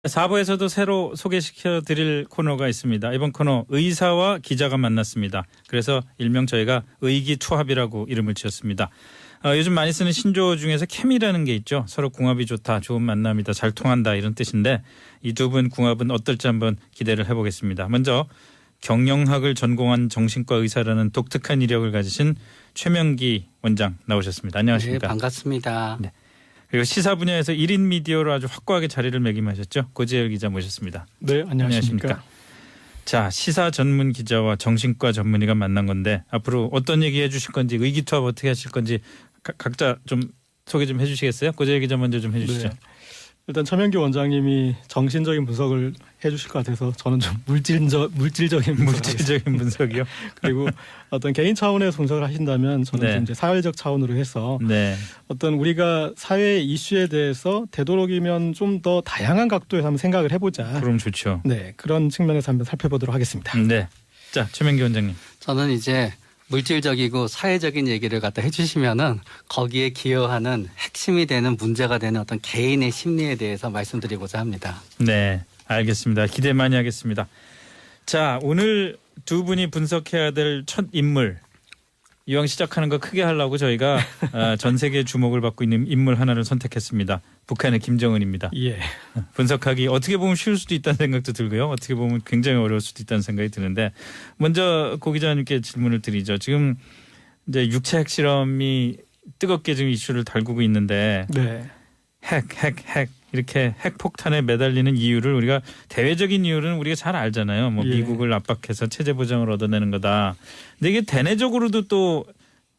4부에서도 새로 소개시켜 드릴 코너가 있습니다. 이번 코너 의사와 기자가 만났습니다. 그래서 일명 저희가 의기투합이라고 이름을 지었습니다. 요즘 많이 쓰는 신조어 중에서 케미라는 게 있죠. 서로 궁합이 좋다, 좋은 만남이다, 잘 통한다 이런 뜻인데 이 두 분 궁합은 어떨지 한번 기대를 해보겠습니다. 먼저 경영학을 전공한 정신과 의사라는 독특한 이력을 가지신 최명기 원장 나오셨습니다. 안녕하십니까? 네, 반갑습니다. 네. 그리고 시사 분야에서 1인 미디어로 아주 확고하게 자리를 매김하셨죠. 고재열 기자 모셨습니다. 네, 안녕하십니까. 자, 시사 전문 기자와 정신과 전문의가 만난 건데 앞으로 어떤 얘기 해주실 건지 의기투합 어떻게 하실 건지 각자 좀 소개 좀 해주시겠어요? 고재열 기자 먼저 좀 해주시죠. 네. 일단 최명기 원장님이 정신적인 분석을 해주실 것 같아서 저는 좀 물질적인 분석이요. 그리고 어떤 개인 차원에서 분석을 하신다면 저는 네. 좀 이제 사회적 차원으로 해서 네. 어떤 우리가 사회 이슈에 대해서 되도록이면 좀 더 다양한 각도에서 한번 생각을 해보자. 그럼 좋죠. 네, 그런 측면에서 한번 살펴보도록 하겠습니다. 네. 자, 최명기 원장님. 저는 이제 물질적이고 사회적인 얘기를 갖다 해주시면은 거기에 기여하는 핵심이 되는 문제가 되는 어떤 개인의 심리에 대해서 말씀드리고자 합니다. 네, 알겠습니다. 기대 많이 하겠습니다. 자, 오늘 두 분이 분석해야 될 첫 인물. 이왕 시작하는 거 크게 하려고 저희가 전 세계 주목을 받고 있는 인물 하나를 선택했습니다. 북한의 김정은입니다. 예. 분석하기 어떻게 보면 쉬울 수도 있다는 생각도 들고요. 어떻게 보면 굉장히 어려울 수도 있다는 생각이 드는데 먼저 고 기자님께 질문을 드리죠. 지금 이제 육체 핵실험이 뜨겁게 지금 이슈를 달구고 있는데 네. 핵 이렇게 핵폭탄에 매달리는 이유를 우리가 대외적인 이유는 우리가 잘 알잖아요. 뭐 예. 미국을 압박해서 체제 보장을 얻어내는 거다. 근데 이게 대내적으로도 또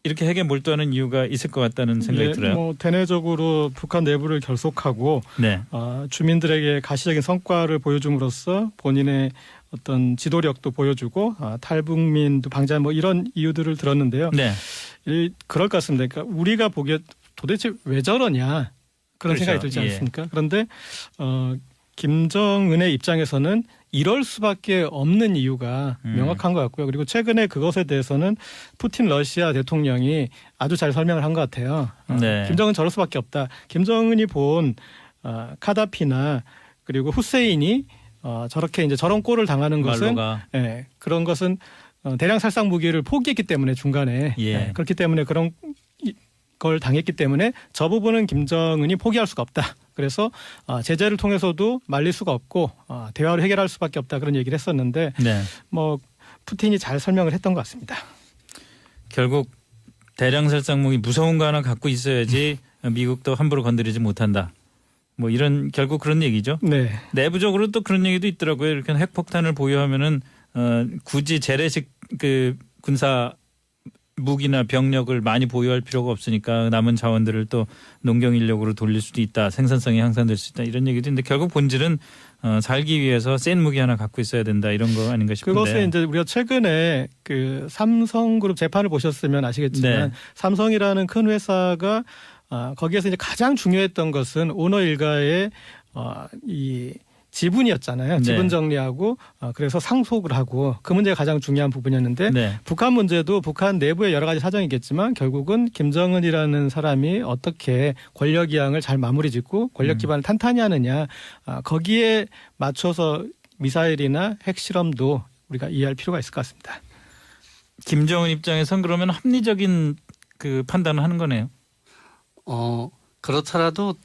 이렇게 핵에 몰두하는 이유가 있을 것 같다는 생각이 들어요. 뭐 대내적으로 북한 내부를 결속하고 네. 주민들에게 가시적인 성과를 보여줌으로써 본인의 어떤 지도력도 보여주고 탈북민도 방지하는 뭐 이런 이유들을 들었는데요. 네. 그럴 것 같습니다. 그러니까 우리가 보기에 도대체 왜 저러냐 그런 그렇죠. 생각이 들지 예. 않습니까? 그런데 김정은의 입장에서는 이럴 수밖에 없는 이유가 명확한 것 같고요. 그리고 최근에 그것에 대해서는 푸틴 러시아 대통령이 아주 잘 설명을 한 것 같아요. 네. 김정은 저럴 수밖에 없다. 김정은이 본 카다피나 그리고 후세인이 저렇게 이제 저런 꼴을 당하는 것은 그런 것은 대량 살상 무기를 포기했기 때문에 중간에 그렇기 때문에 그런 걸 당했기 때문에 저 부분은 김정은이 포기할 수가 없다. 그래서 제재를 통해서도 말릴 수가 없고 대화로 해결할 수밖에 없다. 그런 얘기를 했었는데 뭐 푸틴이 잘 설명을 했던 것 같습니다. 결국 대량 살상 무기 무서운 거 하나 갖고 있어야지 미국도 함부로 건드리지 못한다. 뭐 이런 결국 그런 얘기죠. 네. 내부적으로 또 그런 얘기도 있더라고요. 이렇게 핵폭탄을 보유하면은 굳이 재래식 그 군사 무기나 병력을 많이 보유할 필요가 없으니까 남은 자원들을 또 농경 인력으로 돌릴 수도 있다. 생산성이 향상될 수 있다. 이런 얘기도 있는데 결국 본질은 살기 위해서 센 무기 하나 갖고 있어야 된다. 이런 거 아닌가 싶은데. 그것에 이제 우리가 최근에 그 삼성그룹 재판을 보셨으면 아시겠지만 삼성이라는 큰 회사가 거기에서 이제 가장 중요했던 것은 오너 일가의 이 지분이었잖아요. 지분 정리하고 그래서 상속을 하고 그 문제가 가장 중요한 부분이었는데 북한 문제도 북한 내부의 여러 가지 사정이겠지만 결국은 김정은이라는 사람이 어떻게 권력 이양을 잘 마무리 짓고 권력 기반을 탄탄히 하느냐 거기에 맞춰서 미사일이나 핵실험도 우리가 이해할 필요가 있을 것 같습니다. 김정은 입장에선 그러면 합리적인 그 판단을 하는 거네요. 그렇더라도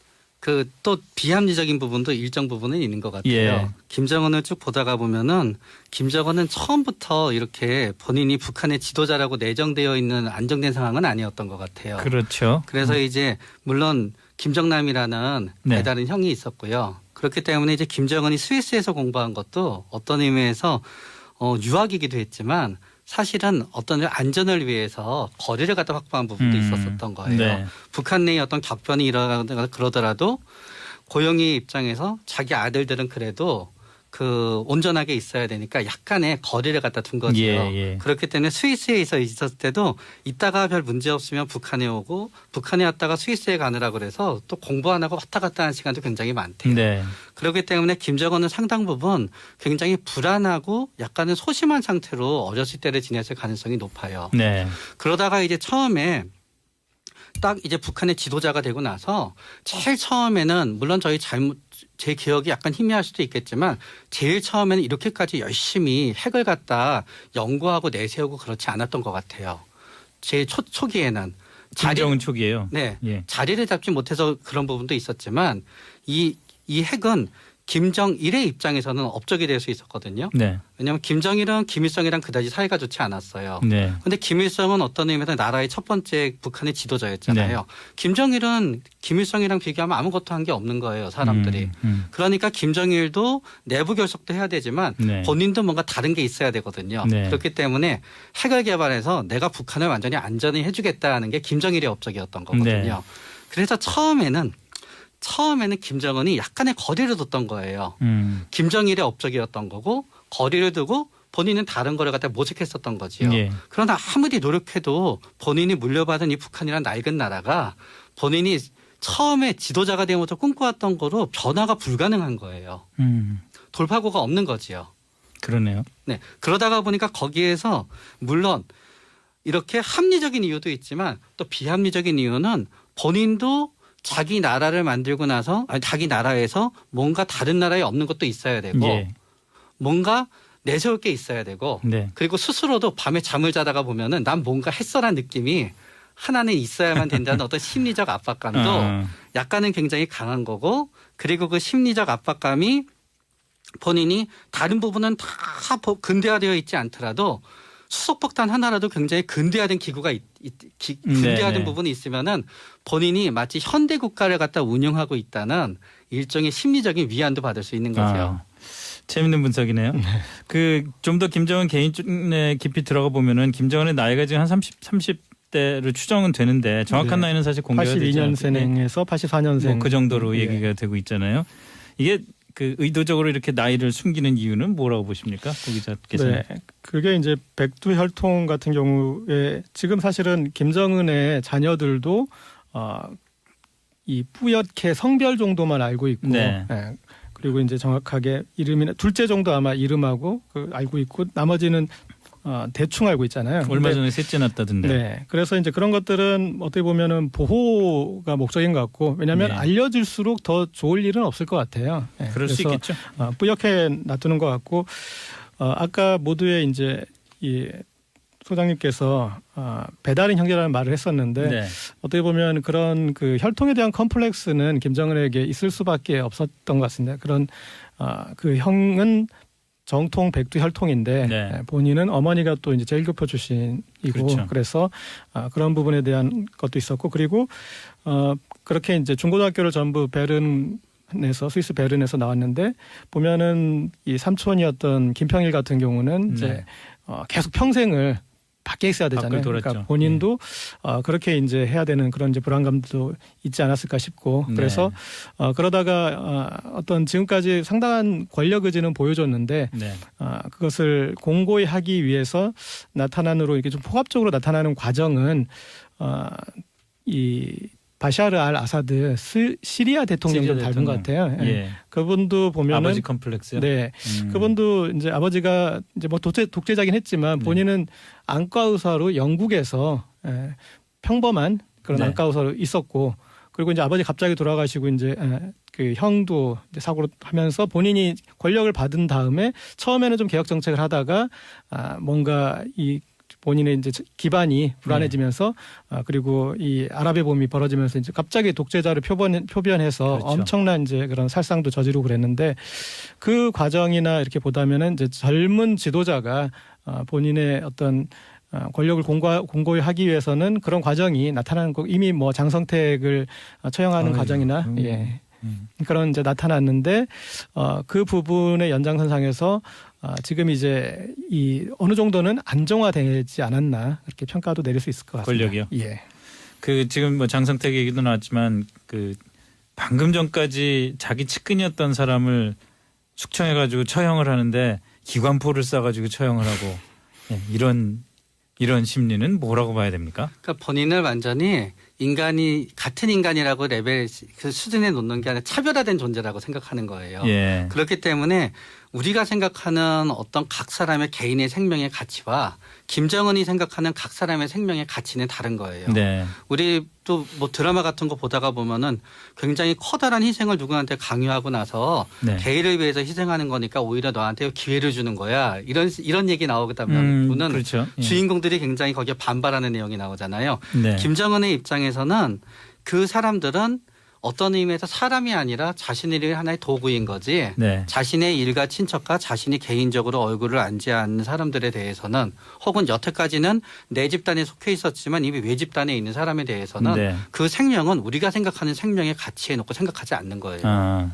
그 또 비합리적인 부분도 일정 부분은 있는 것 같아요. 예. 김정은을 쭉 보다가 보면은 김정은은 처음부터 이렇게 본인이 북한의 지도자라고 내정되어 있는 안정된 상황은 아니었던 것 같아요. 그렇죠. 그래서 이제 물론 김정남이라는 배다른 형이 있었고요. 그렇기 때문에 이제 김정은이 스위스에서 공부한 것도 어떤 의미에서 유학이기도 했지만 사실은 어떤 안전을 위해서 거리를 갖다 확보한 부분도 있었던 거예요. 북한 내에 어떤 격변이 일어나거나 그러더라도 고영희 입장에서 자기 아들들은 그래도 그 온전하게 있어야 되니까 약간의 거리를 갖다 둔 거죠. 그렇기 때문에 스위스에 있었을 때도 이따가 별 문제 없으면 북한에 오고 북한에 왔다가 스위스에 가느라 그래서 또 공부 안 하고 왔다 갔다 하는 시간도 굉장히 많대요. 그렇기 때문에 김정은은 상당 부분 굉장히 불안하고 약간은 소심한 상태로 어렸을 때를 지냈을 가능성이 높아요. 그러다가 이제 처음에 딱 이제 북한의 지도자가 되고 나서 제일 처음에는 물론 저희 제 기억이 약간 희미할 수도 있겠지만 제일 처음에는 이렇게까지 열심히 핵을 갖다 연구하고 내세우고 그렇지 않았던 것 같아요. 제 초기에는. 김정은 초기에요. 네. 예. 자리를 잡지 못해서 그런 부분도 있었지만 이 핵은 김정일의 입장에서는 업적이 될 수 있었거든요. 네. 왜냐하면 김정일은 김일성이랑 그다지 사이가 좋지 않았어요. 네. 그런데 김일성은 어떤 의미에서 나라의 첫 번째 북한의 지도자였잖아요. 네. 김정일은 김일성이랑 비교하면 아무것도 한 게 없는 거예요. 사람들이. 그러니까 김정일도 내부 결속도 해야 되지만 네. 본인도 뭔가 다른 게 있어야 되거든요. 네. 그렇기 때문에 핵을 개발해서 내가 북한을 완전히 안전히 해주겠다는 게 김정일의 업적이었던 거거든요. 네. 그래서 처음에는 김정은이 약간의 거리를 뒀던 거예요. 김정일의 업적이었던 거고 거리를 두고 본인은 다른 거를 갖다 모색했었던 거지요. 예. 그러나 아무리 노력해도 본인이 물려받은 이 북한이란 낡은 나라가 본인이 처음에 지도자가 되면서 꿈꿔왔던 거로 변화가 불가능한 거예요. 돌파구가 없는 거지요. 그러네요. 네. 그러다가 보니까 거기에서 물론 이렇게 합리적인 이유도 있지만 또 비합리적인 이유는 본인도 자기 나라를 만들고 나서 자기 나라에서 뭔가 다른 나라에 없는 것도 있어야 되고 예. 뭔가 내세울 게 있어야 되고 네. 그리고 스스로도 밤에 잠을 자다가 보면은 난 뭔가 했어란 느낌이 하나는 있어야만 된다는 어떤 심리적 압박감도 약간은 굉장히 강한 거고 그리고 그 심리적 압박감이 본인이 다른 부분은 다 근대화되어 있지 않더라도 수속폭탄 하나라도 굉장히 근대화된 기구가 근대화된 네네. 부분이 부분이 있으면은 본인이 마치 현대 국가를 갖다 운영하고 있다는 일종의 심리적인 위안도 받을 수 있는 거죠. 재밌는 분석이네요. 그 좀 더 김정은 개인에 깊이 들어가 보면은 김정은의 나이가 지금 한 30대로 추정은 되는데 정확한 네. 나이는 사실 공개가 되지 않고 82년생에서 84년생 뭐 그 정도로 예. 얘기가 되고 있잖아요. 이게 그 의도적으로 이렇게 나이를 숨기는 이유는 뭐라고 보십니까? 고 기자께서. 네, 그게 이제 백두혈통 같은 경우에 지금 사실은 김정은의 자녀들도 이 뿌옇게 성별 정도만 알고 있고, 네. 예, 그리고 이제 정확하게 이름이나 둘째 정도 아마 이름하고 알고 있고 나머지는 대충 알고 있잖아요. 얼마 근데 전에 셋째 낳았다던데. 네. 그래서 이제 그런 것들은 어떻게 보면은 보호가 목적인 것 같고 왜냐하면 네. 알려질수록 더 좋을 일은 없을 것 같아요. 네. 그럴 수 그래서, 있겠죠. 뿌옇게 놔두는 것 같고 아까 모두의 이제 이 소장님께서 배달인 형제라는 말을 했었는데 네. 어떻게 보면 그런 그 혈통에 대한 컴플렉스는 김정은에게 있을 수밖에 없었던 것 같습니다. 그런 그 형은 정통 백두 혈통인데 네. 본인은 어머니가 또 이제 제일교포 출신이고 그렇죠. 그래서 그런 부분에 대한 것도 있었고 그리고 그렇게 이제 중고등학교를 전부 베른에서 스위스 베른에서 나왔는데 보면은 이 삼촌이었던 김평일 같은 경우는 이제 네. 계속 평생을 밖에 있어야 되잖아요. 돌았죠. 그러니까 본인도 그렇게 이제 해야 되는 그런 이제 불안감도 있지 않았을까 싶고 네. 그래서 그러다가 어떤 지금까지 상당한 권력 의지는 보여줬는데 네. 그것을 공고히 하기 위해서 나타난으로 이렇게 좀 포괄적으로 나타나는 과정은 이 바샤르 알 아사드 시리아 대통령 좀 닮은 것 같아요. 예. 예. 그분도 보면은 아버지 컴플렉스요. 네, 그분도 이제 아버지가 이제 뭐 독재자긴 했지만 본인은 안과 의사로 영국에서 평범한 그런 네. 안과 의사로 있었고 그리고 이제 아버지 갑자기 돌아가시고 이제 그 형도 이제 사고를 하면서 본인이 권력을 받은 다음에 처음에는 좀 개혁 정책을 하다가 뭔가 이 본인의 이제 기반이 불안해지면서 그리고 이 아랍의 봄이 벌어지면서 이제 갑자기 독재자를 표변해서 그렇죠. 엄청난 이제 그런 살상도 저지르고 그랬는데 그 과정이나 이렇게 보다면은 이제 젊은 지도자가 본인의 어떤 권력을 공고히 하기 위해서는 그런 과정이 나타나는 거 이미 뭐 장성택을 처형하는 과정이나 예. 그런 이제 나타났는데 그 부분의 연장선상에서 지금 이제 이 어느 정도는 안정화되지 않았나 그렇게 평가도 내릴 수 있을 것 같습니다. 권력이요? 예. 그 지금 뭐 장성택 얘기도 나왔지만 그 방금 전까지 자기 측근이었던 사람을 숙청해가지고 처형을 하는데 기관포를 쏴가지고 처형을 하고 예, 이런 심리는 뭐라고 봐야 됩니까? 그러니까 본인을 완전히 인간이 같은 인간이라고 레벨 그 수준에 놓는 게 아니라 차별화된 존재라고 생각하는 거예요. 예. 그렇기 때문에 우리가 생각하는 어떤 각 사람의 개인의 생명의 가치와 김정은이 생각하는 각 사람의 생명의 가치는 다른 거예요. 네. 우리 또 뭐 드라마 같은 거 보다가 보면은 굉장히 커다란 희생을 누구한테 강요하고 나서 네. 대의를 위해서 희생하는 거니까 오히려 너한테 기회를 주는 거야. 이런 얘기 나오다면 보는 그렇죠. 예. 주인공들이 굉장히 거기에 반발하는 내용이 나오잖아요. 네. 김정은의 입장에서는 그 사람들은 어떤 의미에서 사람이 아니라 자신의 하나의 도구인 거지. 네. 자신의 일가 친척과 자신이 개인적으로 얼굴을 앉지 않는 사람들에 대해서는 혹은 여태까지는 내 집단에 속해 있었지만 이미 외 집단에 있는 사람에 대해서는 네. 그 생명은 우리가 생각하는 생명의 가치에 놓고 생각하지 않는 거예요. 아.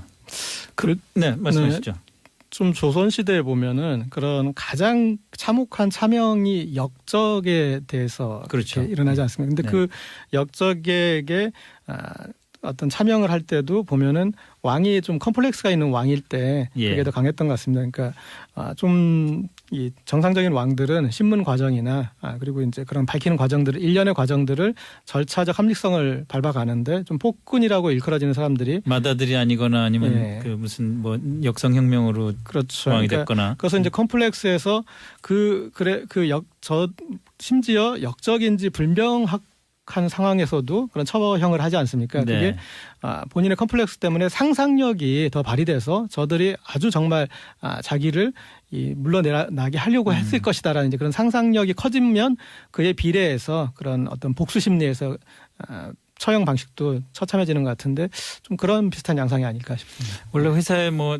네, 말씀하시죠. 좀 조선시대에 보면은 그런 가장 참혹한 차명이 역적에 대해서 그렇죠. 이렇게 일어나지 않습니까? 근데 네. 그 역적에게 어떤 차명을 할 때도 보면은 왕이 좀 컴플렉스가 있는 왕일 때 예. 그게 더 강했던 것 같습니다. 그러니까 좀 이 정상적인 왕들은 신문 과정이나 그리고 이제 그런 밝히는 과정들을 일련의 과정들을 절차적 합리성을 밟아가는데 좀 폭군이라고 일컬어지는 사람들이 마다들이 아니거나 아니면 예. 그 무슨 뭐 역성혁명으로 그렇죠. 왕이 그러니까 됐거나. 그래서 이제 컴플렉스에서 심지어 역적인지 불명확한 상황에서도 그런 처벌형을 하지 않습니까? 네. 그게 본인의 컴플렉스 때문에 상상력이 더 발휘돼서 저들이 아주 정말 자기를 물러나게 하려고 했을 것이다라는 이제 그런 상상력이 커지면 그에 비례해서 그런 어떤 복수 심리에서 처형 방식도 처참해지는 것 같은데 좀 그런 비슷한 양상이 아닐까 싶습니다. 원래 회사에 뭐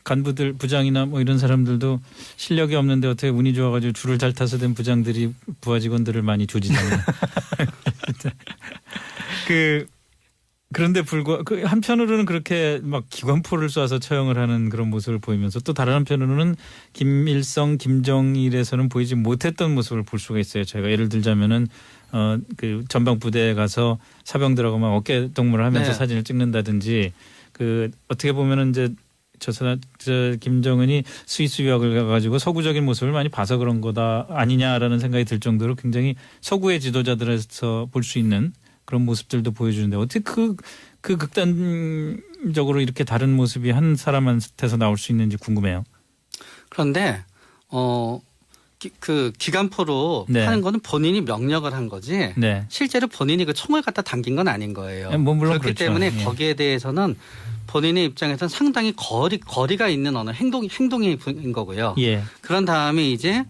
간부들 부장이나 뭐 이런 사람들도 실력이 없는데 어떻게 운이 좋아가지고 줄을 잘 타서 된 부장들이 부하 직원들을 많이 조지잖아요. 그런데 한편으로는 그렇게 막 기관포를 쏴서 처형을 하는 그런 모습을 보이면서 또 다른 한편으로는 김일성, 김정일에서는 보이지 못했던 모습을 볼 수가 있어요. 제가 예를 들자면은 그 전방 부대에 가서 사병들하고 막 어깨 동무를 하면서 네. 사진을 찍는다든지 어떻게 보면은 이제 저 김정은이 스위스 유학을 가가지고 서구적인 모습을 많이 봐서 그런 거다 아니냐라는 생각이 들 정도로 굉장히 서구의 지도자들에서 볼 수 있는 그런 모습들도 보여주는데 어떻게 그 극단적으로 이렇게 다른 모습이 한 사람한테서 나올 수 있는지 궁금해요. 그런데 그 기관포로 네. 하는 거는 본인이 명령을 한 거지. 네. 실제로 본인이 그 총을 갖다 당긴 건 아닌 거예요. 뭐 물론 그렇기 그렇죠. 때문에 예. 거기에 대해서는 본인의 입장에서는 상당히 거리가 있는 어느 행동인 거고요. 예. 그런 다음에 이제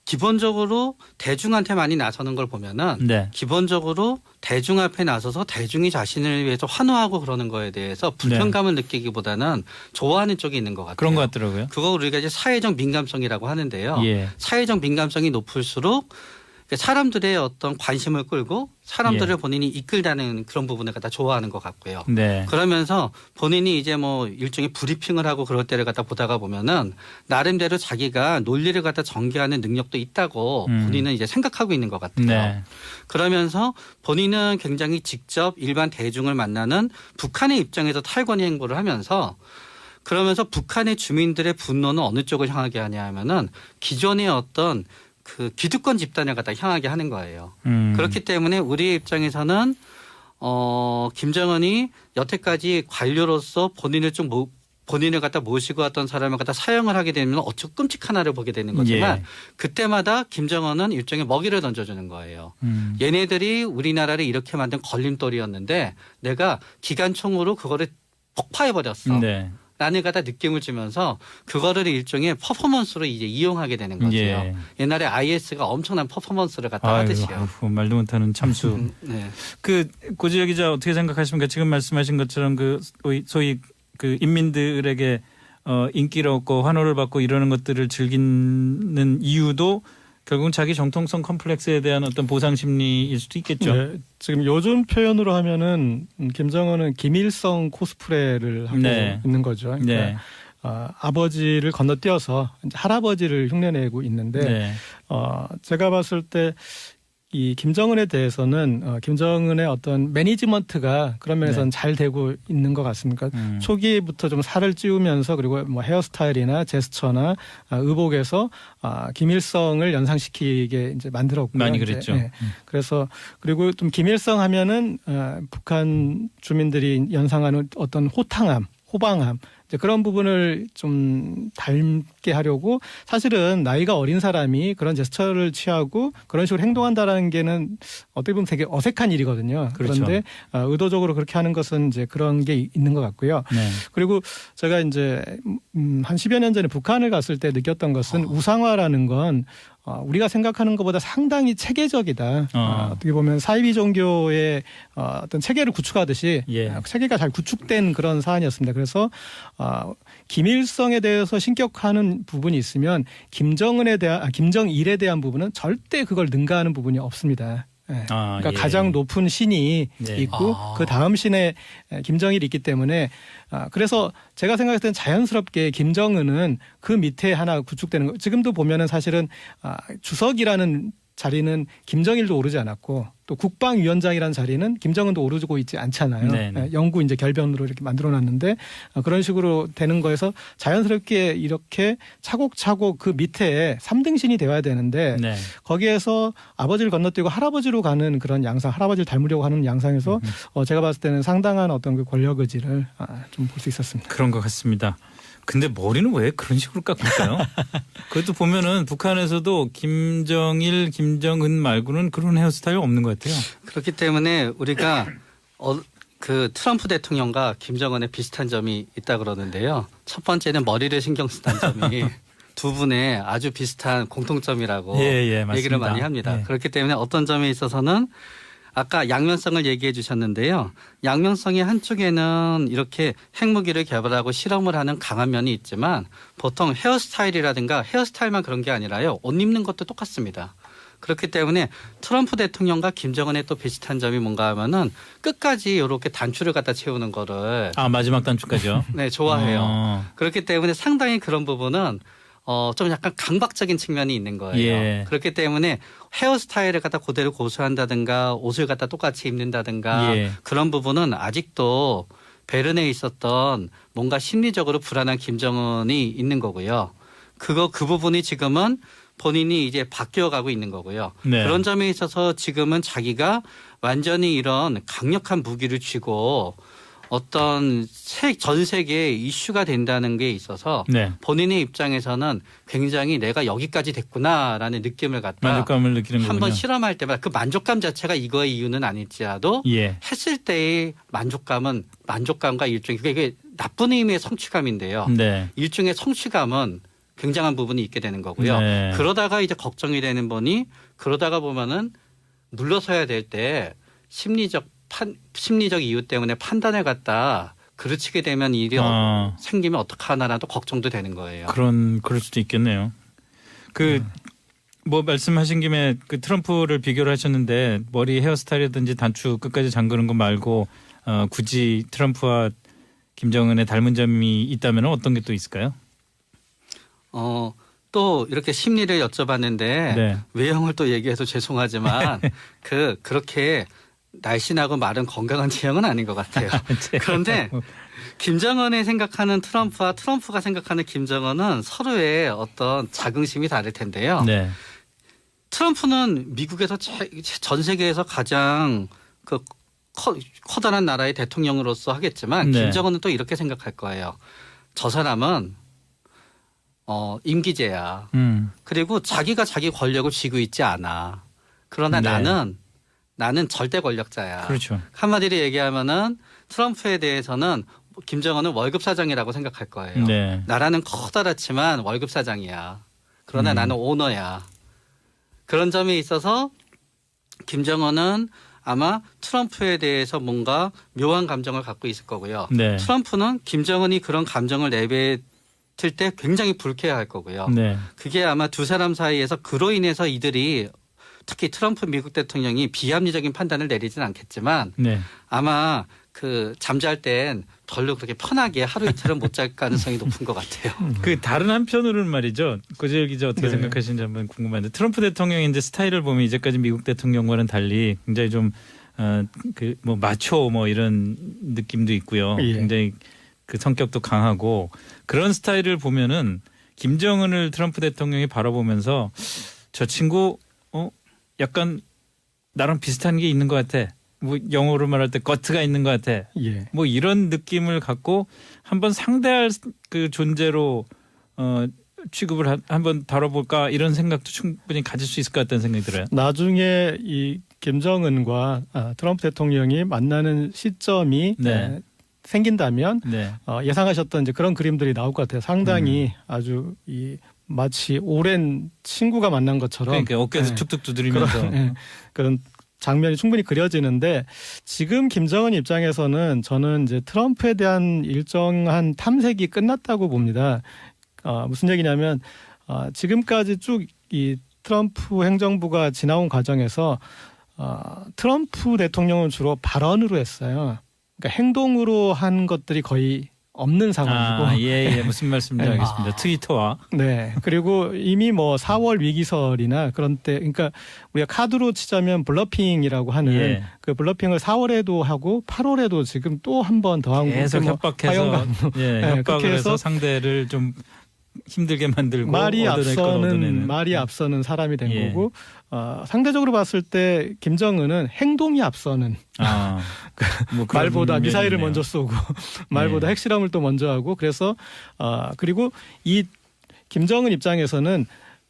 기본적으로 대중한테 많이 나서는 걸 보면은 네. 기본적으로 대중 앞에 나서서 대중이 자신을 위해서 환호하고 그러는 거에 대해서 불편감을 느끼기보다는 좋아하는 쪽이 있는 것 같아요. 그런 것 같더라고요. 그거 우리가 이제 사회적 민감성이라고 하는데요. 예. 사회적 민감성이 높을수록 사람들의 어떤 관심을 끌고 사람들을 예. 본인이 이끌다는 그런 부분을 갖다 좋아하는 것 같고요. 네. 그러면서 본인이 이제 뭐 일종의 브리핑을 하고 그럴 때를 갖다 보다가 보면은 나름대로 자기가 논리를 갖다 전개하는 능력도 있다고 본인은 이제 생각하고 있는 것 같아요. 네. 그러면서 본인은 굉장히 직접 일반 대중을 만나는 북한의 입장에서 탈권위 행보를 하면서 그러면서 북한의 주민들의 분노는 어느 쪽을 향하게 하냐 하면은 기존의 어떤 그 기득권 집단을 갖다 향하게 하는 거예요. 그렇기 때문에 우리의 입장에서는 김정은이 여태까지 관료로서 본인을 갖다 모시고 왔던 사람을 갖다 사형을 하게 되면 어쩌 끔찍한 하나를 보게 되는 거지만 예. 그때마다 김정은은 일종의 먹이를 던져주는 거예요. 얘네들이 우리나라를 이렇게 만든 걸림돌이었는데 내가 기관총으로 그거를 폭파해버렸어. 네. 라는 갖다 느낌을 주면서 그거를 일종의 퍼포먼스로 이제 이용하게 되는 거죠. 예. 옛날에 IS가 엄청난 퍼포먼스를 갖다 하듯이요. 말도 못하는 참수. 네. 고지혁 기자 어떻게 생각하십니까? 지금 말씀하신 것처럼 소위 그 인민들에게 인기를 얻고 환호를 받고 이러는 것들을 즐기는 이유도 결국은 자기 정통성 컴플렉스에 대한 어떤 보상 심리일 수도 있겠죠. 네, 지금 요즘 표현으로 하면은 김정은은 김일성 코스프레를 하고 네. 있는 거죠. 그러니까 네. 아버지를 건너뛰어서 이제 할아버지를 흉내내고 있는데 네. 제가 봤을 때 이 김정은에 대해서는 김정은의 어떤 매니지먼트가 그런 면에서는 잘 되고 있는 것 같습니다. 초기부터 좀 살을 찌우면서 그리고 뭐 헤어스타일이나 제스처나 의복에서 김일성을 연상시키게 이제 만들었고요. 많이 그랬죠. 네. 그래서 그리고 좀 김일성 하면은 북한 주민들이 연상하는 어떤 호탕함, 호방함 이제 그런 부분을 좀 닮게 하려고 사실은 나이가 어린 사람이 그런 제스처를 취하고 그런 식으로 행동한다라는 게는 어떻게 보면 되게 어색한 일이거든요. 그렇죠. 그런데 의도적으로 그렇게 하는 것은 이제 그런 게 있는 것 같고요. 네. 그리고 제가 이제 한 10여 년 전에 북한을 갔을 때 느꼈던 것은 우상화라는 건 우리가 생각하는 것보다 상당히 체계적이다. 어떻게 보면 사이비 종교의 어떤 체계를 구축하듯이 예. 체계가 잘 구축된 그런 사안이었습니다. 그래서 김일성에 대해서 신격화하는 부분이 있으면 김정일에 대한 부분은 절대 그걸 능가하는 부분이 없습니다. 예. 그러니까 예. 가장 높은 신이 네. 있고 그 다음 신에 김정일이 있기 때문에 그래서 제가 생각했을 때는 자연스럽게 김정은은 그 밑에 하나 구축되는 거. 지금도 보면은 사실은 주석이라는 자리는 김정일도 오르지 않았고 또 국방위원장이라는 자리는 김정은도 오르고 있지 않잖아요. 네네. 영구 이제 결변으로 이렇게 만들어놨는데 그런 식으로 되는 거에서 자연스럽게 이렇게 차곡차곡 그 밑에 3등신이 되어야 되는데 네. 거기에서 아버지를 건너뛰고 할아버지로 가는 그런 양상, 할아버지를 닮으려고 하는 양상에서 제가 봤을 때는 상당한 어떤 그 권력 의지를 좀 볼 수 있었습니다. 그런 것 같습니다. 근데 머리는 왜 그런 식으로 깎을까요? 그것도 보면은 북한에서도 김정일, 김정은 말고는 그런 헤어스타일 없는 것 같아요. 그렇기 때문에 우리가 그 트럼프 대통령과 김정은의 비슷한 점이 있다 그러는데요. 첫 번째는 머리를 신경 쓴다는 점이 두 분의 아주 비슷한 공통점이라고 맞습니다. 얘기를 많이 합니다. 예. 그렇기 때문에 어떤 점에 있어서는 아까 양면성을 얘기해 주셨는데요. 양면성의 한쪽에는 이렇게 핵무기를 개발하고 실험을 하는 강한 면이 있지만 보통 헤어스타일이라든가 헤어스타일만 그런 게 아니라요. 옷 입는 것도 똑같습니다. 그렇기 때문에 트럼프 대통령과 김정은의 또 비슷한 점이 뭔가 하면은 끝까지 이렇게 단추를 갖다 채우는 거를 마지막 단추까지요? 네, 좋아해요. 그렇기 때문에 상당히 그런 부분은 좀 약간 강박적인 측면이 있는 거예요. 예. 그렇기 때문에 헤어스타일을 갖다 그대로 고수한다든가 옷을 갖다 똑같이 입는다든가 예. 그런 부분은 아직도 베른에 있었던 뭔가 심리적으로 불안한 김정은이 있는 거고요. 그 부분이 지금은 본인이 이제 바뀌어가고 있는 거고요. 네. 그런 점에 있어서 지금은 자기가 완전히 이런 강력한 무기를 쥐고 어떤 전 세계에 이슈가 된다는 게 있어서 네. 본인의 입장에서는 굉장히 내가 여기까지 됐구나라는 느낌을 갖다 만족감을 느끼는 거군요. 한번 실험할 때마다 그 만족감 자체가 이거의 이유는 아닐지라도 예. 했을 때의 만족감과 일종의 그게 나쁜 의미의 성취감인데요. 네. 일종의 성취감은 굉장한 부분이 있게 되는 거고요. 네. 그러다가 이제 걱정이 되는 분이 그러다가 보면은 물러서야 될 때 심리적 이유 때문에 판단을 갖다 그르치게 되면 일이 생기면 어떡하나라는 또 걱정도 되는 거예요. 그럴 수도 있겠네요. 뭐 말씀하신 김에 그 트럼프를 비교를 하셨는데 머리 헤어스타일이라든지 단추 끝까지 잠그는 거 말고 굳이 트럼프와 김정은의 닮은 점이 있다면 어떤 게 또 있을까요? 또 이렇게 심리를 여쭤봤는데 네. 외형을 또 얘기해서 죄송하지만 그렇게 날씬하고 마른 건강한 체형은 아닌 것 같아요. 그런데 김정은이 생각하는 트럼프와 트럼프가 생각하는 김정은은 서로의 어떤 자긍심이 다를 텐데요. 네. 트럼프는 미국에서 전 세계에서 가장 커다란 나라의 대통령으로서 하겠지만 네. 김정은은 또 이렇게 생각할 거예요. 저 사람은 임기제야. 그리고 자기가 자기 권력을 쥐고 있지 않아. 그러나 네. 나는 절대 권력자야. 그렇죠. 한마디로 얘기하면은 트럼프에 대해서는 김정은은 월급 사장이라고 생각할 거예요. 네. 나라는 커다랗지만 월급 사장이야. 그러나 나는 오너야. 그런 점에 있어서 김정은은 아마 트럼프에 대해서 뭔가 묘한 감정을 갖고 있을 거고요. 네. 트럼프는 김정은이 그런 감정을 내뱉을 때 굉장히 불쾌할 거고요. 네. 그게 아마 두 사람 사이에서 그로 인해서 이들이 특히 트럼프 미국 대통령이 비합리적인 판단을 내리진 않겠지만 네. 아마 잠잘 땐 별로 그렇게 편하게 하루 이틀은 못 잘 가능성이 높은 것 같아요. 다른 한편으로는 말이죠. 고재열 기자 어떻게 생각하시는지 한번 궁금한데 트럼프 대통령의 이제 스타일을 보면 이제까지 미국 대통령과는 달리 굉장히 좀 마초 이런 느낌도 있고요. 예. 굉장히 그 성격도 강하고 그런 스타일을 보면은 김정은을 트럼프 대통령이 바라보면서 저 친구 약간 나랑 비슷한 게 있는 것 같아. 뭐 영어로 말할 때 거트가 있는 것 같아. 예. 뭐 이런 느낌을 갖고 한번 상대할 그 존재로 취급을 한번 다뤄볼까 이런 생각도 충분히 가질 수 있을 것 같다는 생각이 들어요. 나중에 이 김정은과 트럼프 대통령이 만나는 시점이 네. 생긴다면 네. 예상하셨던 이제 그런 그림들이 나올 것 같아요. 상당히 아주 마치 오랜 친구가 만난 것처럼 그러니까 어깨에서 네. 툭툭 두드리면서 그런 장면이 충분히 그려지는데 지금 김정은 입장에서는 저는 이제 트럼프에 대한 일정한 탐색이 끝났다고 봅니다. 무슨 얘기냐면 지금까지 쭉 이 트럼프 행정부가 지나온 과정에서 트럼프 대통령은 주로 발언으로 했어요. 그러니까 행동으로 한 것들이 거의 없는 상황이고. 예, 무슨 말씀인지 네. 알겠습니다. 트위터와. 네. 그리고 이미 뭐 4월 위기설이나 그런 때, 그러니까 우리가 카드로 치자면 블러핑이라고 하는 예. 그 블러핑을 4월에도 하고 8월에도 지금 또 한 번 더 하고 계속 협박해서 협박을 그렇게 해서 해서 상대를 좀 힘들게 만들고 말이 얻어낼 건 얻어내는. 앞서는 사람이 된 예. 거고 상대적으로 봤을 때 김정은은 행동이 앞서는 뭐 그런 말보다 면이 미사일을 있네요. 먼저 쏘고 말보다 예. 핵실험을 또 먼저 하고 그래서 그리고 이 김정은 입장에서는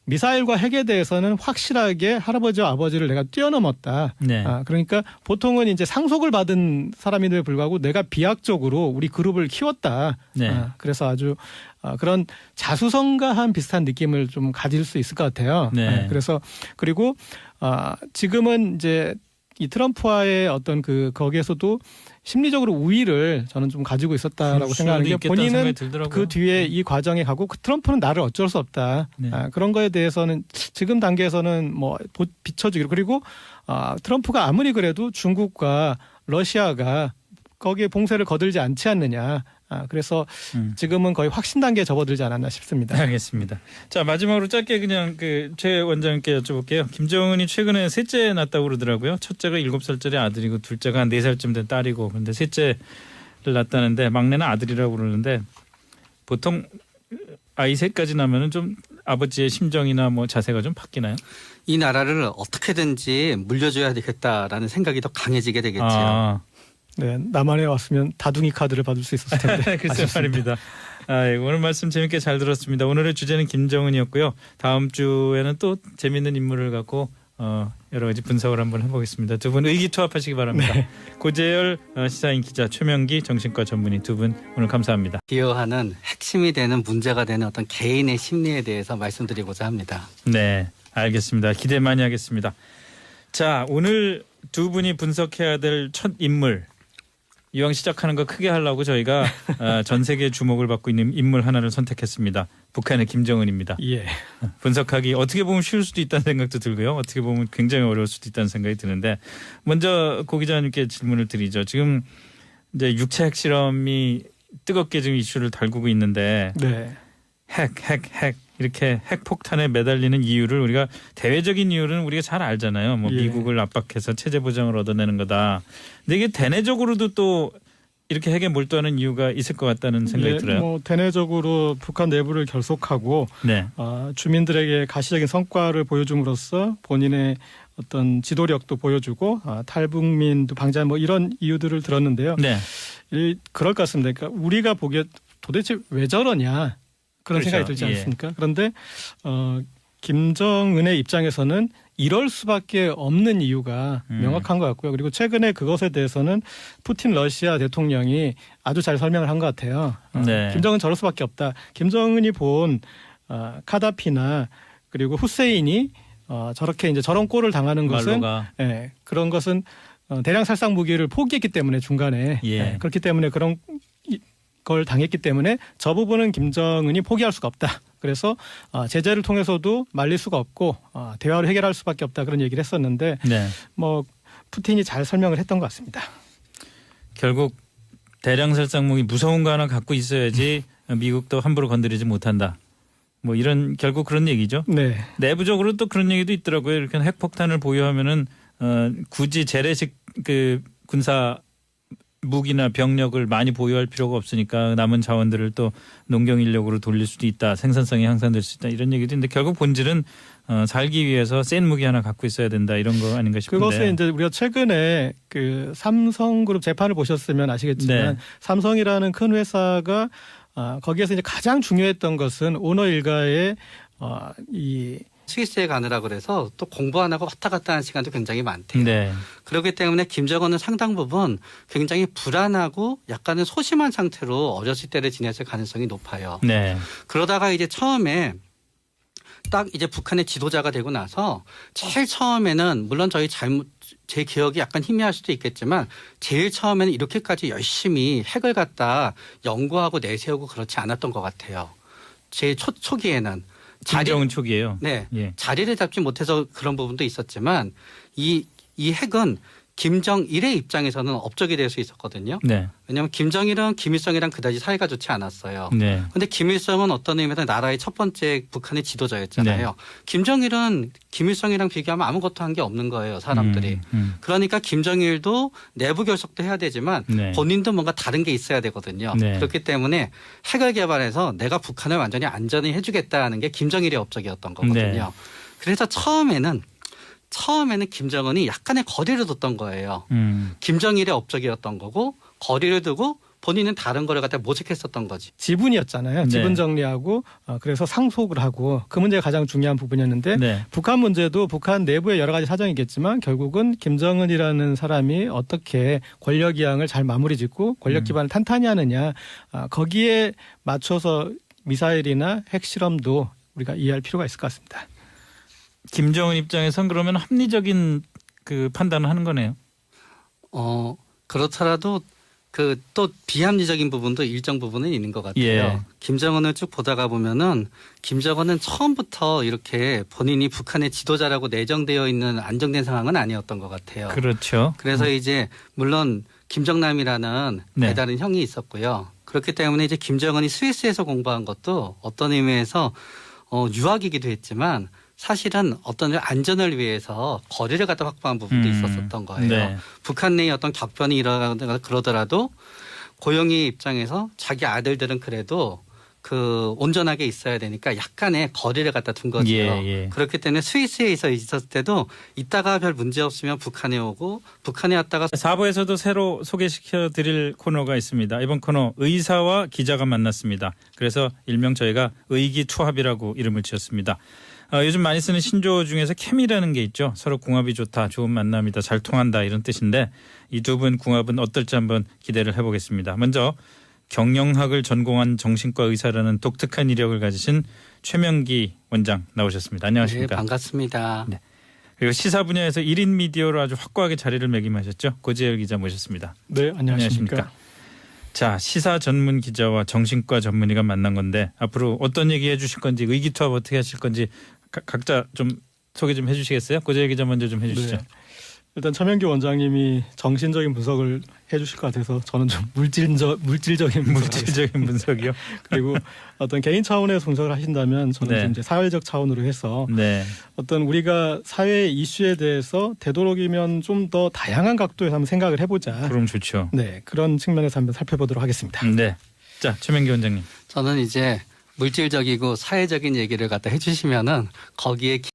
미사일과 핵에 대해서는 확실하게 할아버지와 아버지를 내가 뛰어넘었다. 네. 그러니까 보통은 이제 상속을 받은 사람인데도 불구하고 내가 비약적으로 우리 그룹을 키웠다. 네. 그래서 아주 그런 자수성가한 비슷한 느낌을 좀 가질 수 있을 것 같아요. 네. 그래서 그리고 지금은 이제 이 트럼프와의 어떤 거기에서도 심리적으로 우위를 저는 좀 가지고 있었다라고 생각하는 게 본인은 그 뒤에 이 과정에 가고 트럼프는 나를 어쩔 수 없다. 네. 그런 거에 대해서는 지금 단계에서는 뭐 비춰주기로 그리고 트럼프가 아무리 그래도 중국과 러시아가 거기에 봉쇄를 거들지 않지 않느냐. 그래서 지금은 거의 확신 단계에 접어들지 않았나 싶습니다. 알겠습니다. 자, 마지막으로 짧게 그냥 최 원장님께 여쭤볼게요. 김정은이 최근에 셋째 낳았다고 그러더라고요. 첫째가 7살짜리 아들이고 둘째가 한 4살쯤 된 딸이고 그런데 셋째를 낳았다는데 막내는 아들이라고 그러는데 보통 아이 셋까지 나면은 좀 아버지의 심정이나 뭐 자세가 좀 바뀌나요? 이 나라를 어떻게든지 물려줘야 되겠다라는 생각이 더 강해지게 되겠죠. 네, 남한에 왔으면 다둥이 카드를 받을 수 있었을 텐데. 글쎄 말입니다. 오늘 말씀 재밌게 잘 들었습니다. 오늘의 주제는 김정은이었고요. 다음 주에는 또 재밌는 인물을 갖고 여러 가지 분석을 한번 해보겠습니다. 두 분 의기투합하시기 바랍니다. 네. 고재열 시사인 기자, 최명기 정신과 전문의 두 분 오늘 감사합니다. 기여하는 핵심이 되는 문제가 되는 어떤 개인의 심리에 대해서 말씀드리고자 합니다. 네, 알겠습니다. 기대 많이 하겠습니다. 자, 오늘 두 분이 분석해야 될 첫 인물. 이왕 시작하는 거 크게 하려고 저희가 전 세계 주목을 받고 있는 인물 하나를 선택했습니다. 북한의 김정은입니다. 예. 분석하기 어떻게 보면 쉬울 수도 있다는 생각도 들고요. 어떻게 보면 굉장히 어려울 수도 있다는 생각이 드는데 먼저 고 기자님께 질문을 드리죠. 지금 이제 육체 핵실험이 뜨겁게 지금 이슈를 달구고 있는데 네. 핵 이렇게 핵폭탄에 매달리는 이유를 우리가 대외적인 이유는 우리가 잘 알잖아요. 뭐 예. 미국을 압박해서 체제 보장을 얻어내는 거다. 근데 이게 대내적으로도 또 이렇게 핵에 몰두하는 이유가 있을 것 같다는 생각이 들어요. 뭐 대내적으로 북한 내부를 결속하고 네. 주민들에게 가시적인 성과를 보여줌으로써 본인의 어떤 지도력도 보여주고 탈북민도 방지하는 뭐 이런 이유들을 들었는데요. 네. 그럴 것 같습니다. 그러니까 우리가 보기에 도대체 왜 저러냐 그런 그렇죠. 생각이 들지 예. 않습니까? 그런데 김정은의 입장에서는 이럴 수밖에 없는 이유가 명확한 것 같고요. 그리고 최근에 그것에 대해서는 푸틴 러시아 대통령이 아주 잘 설명을 한 것 같아요. 네. 김정은 저럴 수밖에 없다. 김정은이 본 카다피나 그리고 후세인이 저렇게 이제 저런 꼴을 당하는 것은 그런 것은 대량 살상 무기를 포기했기 때문에 중간에 그렇기 때문에 그런 걸 당했기 때문에 저 부분은 김정은이 포기할 수가 없다. 그래서 제재를 통해서도 말릴 수가 없고 대화로 해결할 수밖에 없다. 그런 얘기를 했었는데 뭐 푸틴이 잘 설명을 했던 것 같습니다. 결국 대량 살상무기 무서운 거 하나 갖고 있어야지 미국도 함부로 건드리지 못한다. 뭐 이런 결국 그런 얘기죠. 네. 내부적으로 또 그런 얘기도 있더라고요. 이렇게 핵폭탄을 보유하면은 굳이 재래식 그 군사 무기나 병력을 많이 보유할 필요가 없으니까 남은 자원들을 또 농경 인력으로 돌릴 수도 있다. 생산성이 향상될 수 있다. 이런 얘기도 있는데 결국 본질은 살기 위해서 센 무기 하나 갖고 있어야 된다. 이런 거 아닌가 싶은데. 그것은 이제 우리가 최근에 그 삼성그룹 재판을 보셨으면 아시겠지만 네. 삼성이라는 큰 회사가 거기에서 이제 가장 중요했던 것은 오너 일가의 이 스위스에 가느라 그래서 또 공부 안 하고 왔다 갔다 하는 시간도 굉장히 많대요. 네. 그렇기 때문에 김정은은 상당 부분 굉장히 불안하고 약간은 소심한 상태로 어렸을 때를 지냈을 가능성이 높아요. 네. 그러다가 이제 처음에 딱 이제 북한의 지도자가 되고 나서 제일 처음에는 물론 제 기억이 약간 희미할 수도 있겠지만 제일 처음에는 이렇게까지 열심히 핵을 갖다 연구하고 내세우고 그렇지 않았던 것 같아요. 제일 초기에는. 김정은 초기예요. 네. 예. 자리를 잡지 못해서 그런 부분도 있었지만 이 핵은 김정일의 입장에서는 업적이 될 수 있었거든요. 네. 왜냐하면 김정일은 김일성이랑 그다지 사이가 좋지 않았어요. 네. 그런데 김일성은 어떤 의미에서 나라의 첫 번째 북한의 지도자였잖아요. 네. 김정일은 김일성이랑 비교하면 아무것도 한 게 없는 거예요. 사람들이. 그러니까 김정일도 내부 결속도 해야 되지만 네. 본인도 뭔가 다른 게 있어야 되거든요. 네. 그렇기 때문에 핵을 개발해서 내가 북한을 완전히 안전히 해주겠다는 게 김정일의 업적이었던 거거든요. 네. 그래서 처음에는 김정은이 약간의 거리를 뒀던 거예요. 김정일의 업적이었던 거고 거리를 두고 본인은 다른 거를 갖다 모색했었던 거지. 지분이었잖아요. 네. 지분 정리하고 그래서 상속을 하고 그 문제가 가장 중요한 부분이었는데 네. 북한 문제도 북한 내부의 여러 가지 사정이겠지만 결국은 김정은이라는 사람이 어떻게 권력 이양을 잘 마무리 짓고 권력 기반을 탄탄히 하느냐 거기에 맞춰서 미사일이나 핵실험도 우리가 이해할 필요가 있을 것 같습니다. 김정은 입장에선 그러면 합리적인 그 판단을 하는 거네요. 그렇더라도 그 또 비합리적인 부분도 일정 부분은 있는 것 같아요. 예. 김정은을 쭉 보다가 보면은 김정은은 처음부터 이렇게 본인이 북한의 지도자라고 내정되어 있는 안정된 상황은 아니었던 것 같아요. 그렇죠. 그래서 이제 물론 김정남이라는 네. 배다른 형이 있었고요. 그렇기 때문에 이제 김정은이 스위스에서 공부한 것도 어떤 의미에서 유학이기도 했지만 사실은 어떤 안전을 위해서 거리를 갖다 확보한 부분도 있었던 거예요. 네. 북한 내에 어떤 격변이 일어나거나 그러더라도 고영희 입장에서 자기 아들들은 그래도 그 온전하게 있어야 되니까 약간의 거리를 갖다 둔 거죠. 예. 그렇기 때문에 스위스에서 있었을 때도 이따가 별 문제 없으면 북한에 오고 북한에 왔다가 4부에서도 새로 소개시켜 드릴 코너가 있습니다. 이번 코너 의사와 기자가 만났습니다. 그래서 일명 저희가 의기투합이라고 이름을 지었습니다. 요즘 많이 쓰는 신조어 중에서 케미라는 게 있죠. 서로 궁합이 좋다, 좋은 만남이다, 잘 통한다 이런 뜻인데 이 두 분 궁합은 어떨지 한번 기대를 해보겠습니다. 먼저 경영학을 전공한 정신과 의사라는 독특한 이력을 가지신 최명기 원장 나오셨습니다. 안녕하십니까? 네, 반갑습니다. 네. 그리고 시사 분야에서 1인 미디어로 아주 확고하게 자리를 매김하셨죠. 고재열 기자 모셨습니다. 네, 안녕하십니까. 자, 시사 전문 기자와 정신과 전문의가 만난 건데 앞으로 어떤 얘기 해주실 건지 의기투합 어떻게 하실 건지 각자 좀 소개 좀 해주시겠어요? 고재열 기자 먼저 좀 해주시죠. 네. 일단 최명기 원장님이 정신적인 분석을 해주실 것 같아서 저는 좀 물질적인 분석이요. 그리고 어떤 개인 차원에서 분석을 하신다면 저는 네. 좀 이제 사회적 차원으로 해서 네. 어떤 우리가 사회 이슈에 대해서 되도록이면 좀 더 다양한 각도에서 한번 생각을 해보자. 그럼 좋죠. 네, 그런 측면에서 한번 살펴보도록 하겠습니다. 네. 자, 최명기 원장님. 저는 이제 물질적이고 사회적인 얘기를 갖다 해주시면은 거기에